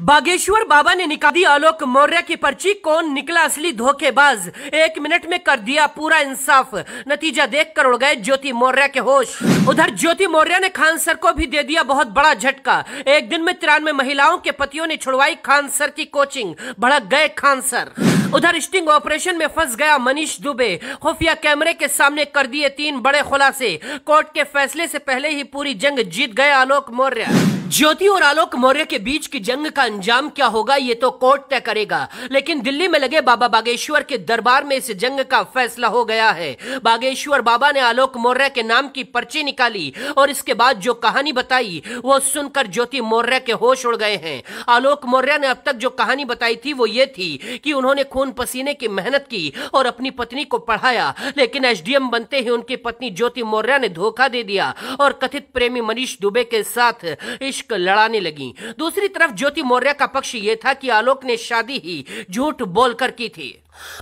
बागेश्वर बाबा ने निकाल दी आलोक मौर्य की पर्ची। कौन निकला असली धोखेबाज, 1 मिनट में कर दिया पूरा इंसाफ। नतीजा देखकर उड़ गए ज्योति मौर्य के होश। उधर ज्योति मौर्य ने खान सर को भी दे दिया बहुत बड़ा झटका। एक दिन में 93 महिलाओं के पतियों ने छुड़वाई खान सर की कोचिंग। भड़क गए खान सर। उधर स्टिंग ऑपरेशन में फंस गया मनीष दुबे। खुफिया कैमरे के सामने कर दिए 3 बड़े खुलासे। कोर्ट के फैसले से पहले ही पूरी जंग जीत गए आलोक मौर्य। ज्योति और आलोक मौर्य के बीच की जंग का अंजाम क्या होगा ये तो कोर्ट तय करेगा, लेकिन दिल्ली में लगे बाबा बागेश्वर के दरबार में इस जंग का फैसला हो गया है। बागेश्वर बाबा ने आलोक मौर्य के नाम की पर्ची निकाली और इसके बाद जो कहानी बताई वो सुनकर ज्योति मौर्य के होश उड़ गए हैं। आलोक मौर्य ने अब तक जो कहानी बताई थी वो ये थी कि उन्होंने खून पसीने की मेहनत की और अपनी पत्नी को पढ़ाया, लेकिन एसडीएम बनते ही उनकी पत्नी ज्योति मौर्य ने धोखा दे दिया और कथित प्रेमी मनीष दुबे के साथ इश्क लड़ाने लगी। दूसरी तरफ ज्योति मौर्य का पक्ष ये था कि आलोक ने शादी ही झूठ बोलकर की थी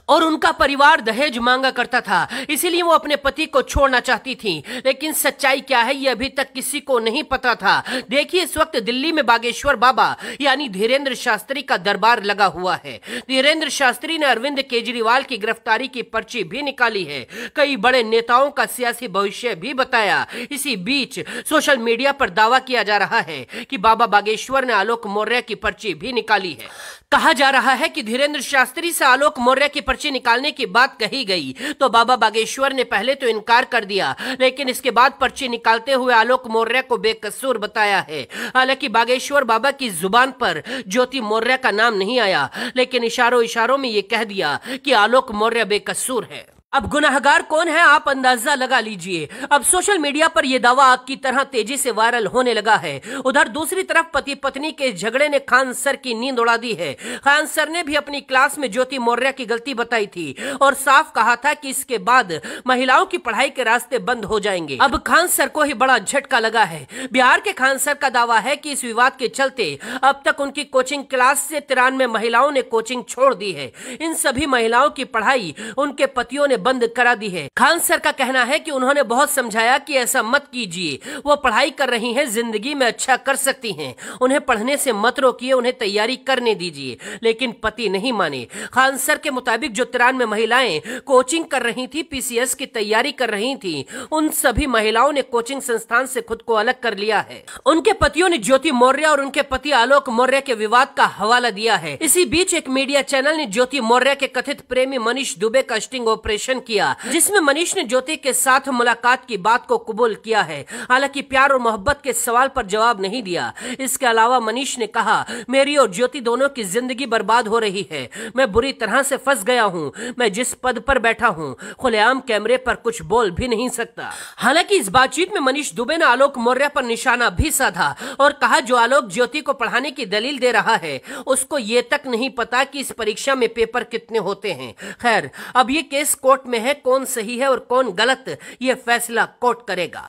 और उनका परिवार दहेज मांगा करता था, इसीलिए वो अपने पति को छोड़ना चाहती थी। लेकिन सच्चाई क्या है ये अभी तक किसी को नहीं पता था। देखिए, इस वक्त दिल्ली में बागेश्वर बाबा यानी धीरेंद्र शास्त्री का दरबार लगा हुआ है। धीरेंद्र शास्त्री ने अरविंद केजरीवाल की गिरफ्तारी की पर्ची भी निकाली है। कई बड़े नेताओं का सियासी भविष्य भी बताया। इसी बीच सोशल मीडिया पर दावा किया जा रहा है कि बाबा बागेश्वर ने आलोक मौर्य की पर्ची भी निकाली है। कहा जा रहा है कि धीरेंद्र शास्त्री से आलोक मौर्य की पर्ची निकालने की बात कही गई तो बाबा बागेश्वर ने पहले तो इनकार कर दिया, लेकिन इसके बाद पर्ची निकालते हुए आलोक मौर्य को बेकसूर बताया है। हालांकि बागेश्वर बाबा की जुबान पर ज्योति मौर्य का नाम नहीं आया, लेकिन इशारों इशारों में ये कह दिया कि आलोक मौर्य बेकसूर है। अब गुनाहगार कौन है आप अंदाजा लगा लीजिए। अब सोशल मीडिया पर यह दावा आग की तरह तेजी से वायरल होने लगा है। उधर दूसरी तरफ पति पत्नी के झगड़े ने खान सर की नींद उड़ा दी है। खान सर ने भी अपनी क्लास में ज्योति मौर्य की गलती बताई थी और साफ कहा था कि इसके बाद महिलाओं की पढ़ाई के रास्ते बंद हो जाएंगे। अब खान सर को ही बड़ा झटका लगा है। बिहार के खान सर का दावा है कि इस विवाद के चलते अब तक उनकी कोचिंग क्लास से 93 महिलाओं ने कोचिंग छोड़ दी है। इन सभी महिलाओं की पढ़ाई उनके पतियों ने बंद करा दी है। खान सर का कहना है कि उन्होंने बहुत समझाया कि ऐसा मत कीजिए, वो पढ़ाई कर रही हैं, जिंदगी में अच्छा कर सकती हैं, उन्हें पढ़ने से मत रोकिए, उन्हें तैयारी करने दीजिए, लेकिन पति नहीं माने। खान सर के मुताबिक जो 93 महिलाएं कोचिंग कर रही थी, पीसीएस की तैयारी कर रही थी, उन सभी महिलाओं ने कोचिंग संस्थान से खुद को अलग कर लिया है। उनके पतियों ने ज्योति मौर्य और उनके पति आलोक मौर्य के विवाद का हवाला दिया है। इसी बीच एक मीडिया चैनल ने ज्योति मौर्य के कथित प्रेमी मनीष दुबे का स्टिंग ऑपरेशन किया, जिसमें मनीष ने ज्योति के साथ मुलाकात की बात को कबूल किया है। हालांकि प्यार और मोहब्बत के सवाल पर जवाब नहीं दिया। इसके अलावा मनीष ने कहा, मेरी और ज्योति दोनों की जिंदगी बर्बाद हो रही है, मैं बुरी तरह से फंस गया हूं, मैं जिस पद पर बैठा हूं खुलेआम कैमरे पर कुछ बोल भी नहीं सकता। हालांकि इस बातचीत में मनीष दुबे ने आलोक मौर्य पर निशाना भी साधा और कहा, जो आलोक ज्योति को पढ़ाने की दलील दे रहा है उसको ये तक नहीं पता कि इस परीक्षा में पेपर कितने होते हैं। खैर, अब ये केस कोर्ट में है, कौन सही है और कौन गलत ये फैसला कोर्ट करेगा।